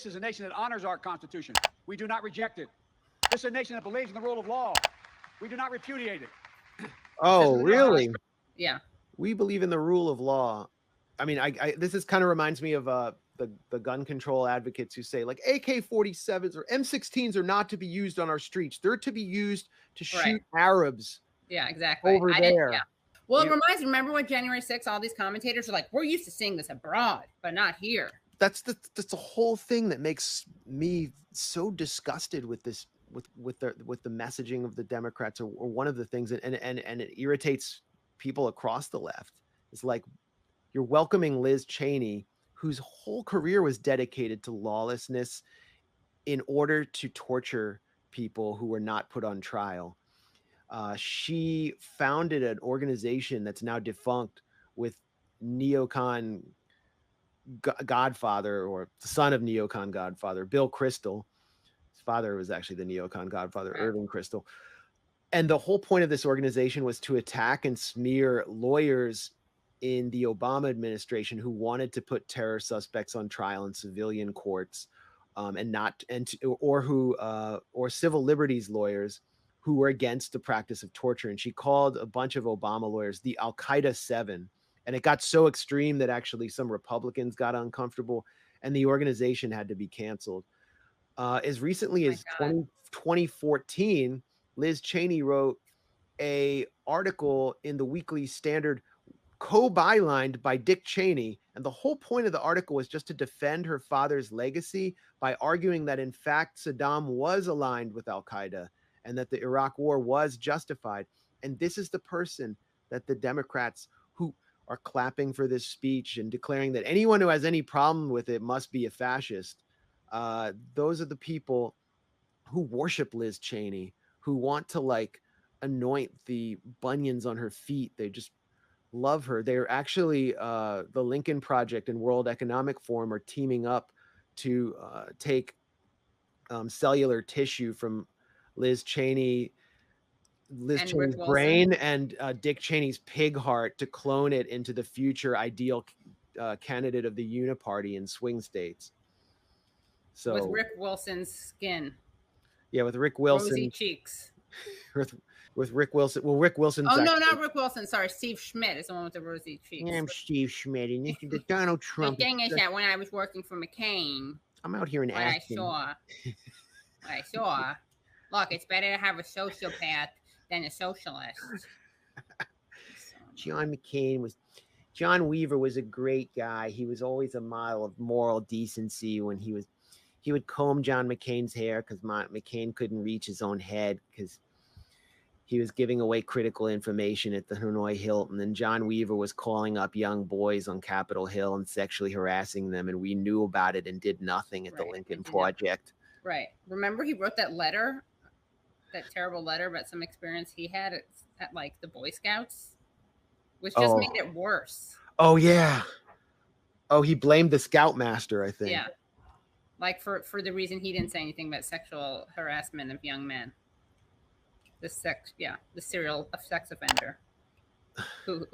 This is a nation that honors our Constitution. We do not reject it. This is a nation that believes in the rule of law. We do not repudiate it. Oh, really? Yeah. We believe in the rule of law. I mean, this is kind of reminds me of the gun control advocates who say like AK-47s or M16s are not to be used on our streets. They're to be used to shoot Arabs. Yeah, exactly. Over there. Yeah. Well, it reminds me, remember when January 6th, all these commentators are like, we're used to seeing this abroad, but not here. That's the whole thing that makes me so disgusted with this, with the messaging of the Democrats, or one of the things, and it irritates people across the left. It's like, you're welcoming Liz Cheney, whose whole career was dedicated to lawlessness in order to torture people who were not put on trial. She founded an organization that's now defunct with neocon godfather, or son of neocon godfather, Bill Kristol. His father was actually the neocon godfather, Irving Kristol. And the whole point of this organization was to attack and smear lawyers in the Obama administration who wanted to put terror suspects on trial in civilian courts, or civil liberties lawyers who were against the practice of torture. And she called a bunch of Obama lawyers the Al-Qaeda 7. And it got so extreme that actually some Republicans got uncomfortable and the organization had to be canceled. As recently as 2014, Liz Cheney wrote a article in the Weekly Standard, co-bylined by Dick Cheney. And the whole point of the article was just to defend her father's legacy by arguing that, in fact, Saddam was aligned with Al-Qaeda and that the Iraq war was justified. And this is the person that the Democrats, who are clapping for this speech and declaring that anyone who has any problem with it must be a fascist. Those are the people who worship Liz Cheney, who want to like anoint the bunions on her feet. They just love her. They're actually, the Lincoln Project and World Economic Forum are teaming up to take cellular tissue from Liz Cheney's brain and Dick Cheney's pig heart to clone it into the future ideal candidate of the Uniparty in swing states. So with Rick Wilson's skin. Yeah, with Rick Wilson. Rosy cheeks. With Rick Wilson. Well, Rick Wilson. Oh, no, not Rick Wilson. Sorry, Steve Schmidt is the one with the rosy cheeks. I'm Steve Schmidt, and this is the Donald Trump. The thing is that when I was working for McCain, I'm out here in Aspen. What I saw, look, it's better to have a sociopath than a socialist. John Weaver was a great guy. He was always a model of moral decency when he would comb John McCain's hair because McCain couldn't reach his own head because he was giving away critical information at the Hanoi Hilton. And John Weaver was calling up young boys on Capitol Hill and sexually harassing them. And we knew about it and did nothing at the Lincoln Project. Right. Remember he wrote that letter, that terrible letter about some experience he had at like the Boy Scouts, which just made it worse. Oh, yeah. Oh, he blamed the Scoutmaster, I think. Yeah. Like for the reason he didn't say anything about sexual harassment of young men. The serial sex offender who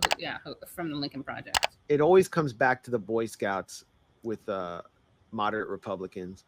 from the Lincoln Project. It always comes back to the Boy Scouts with moderate Republicans.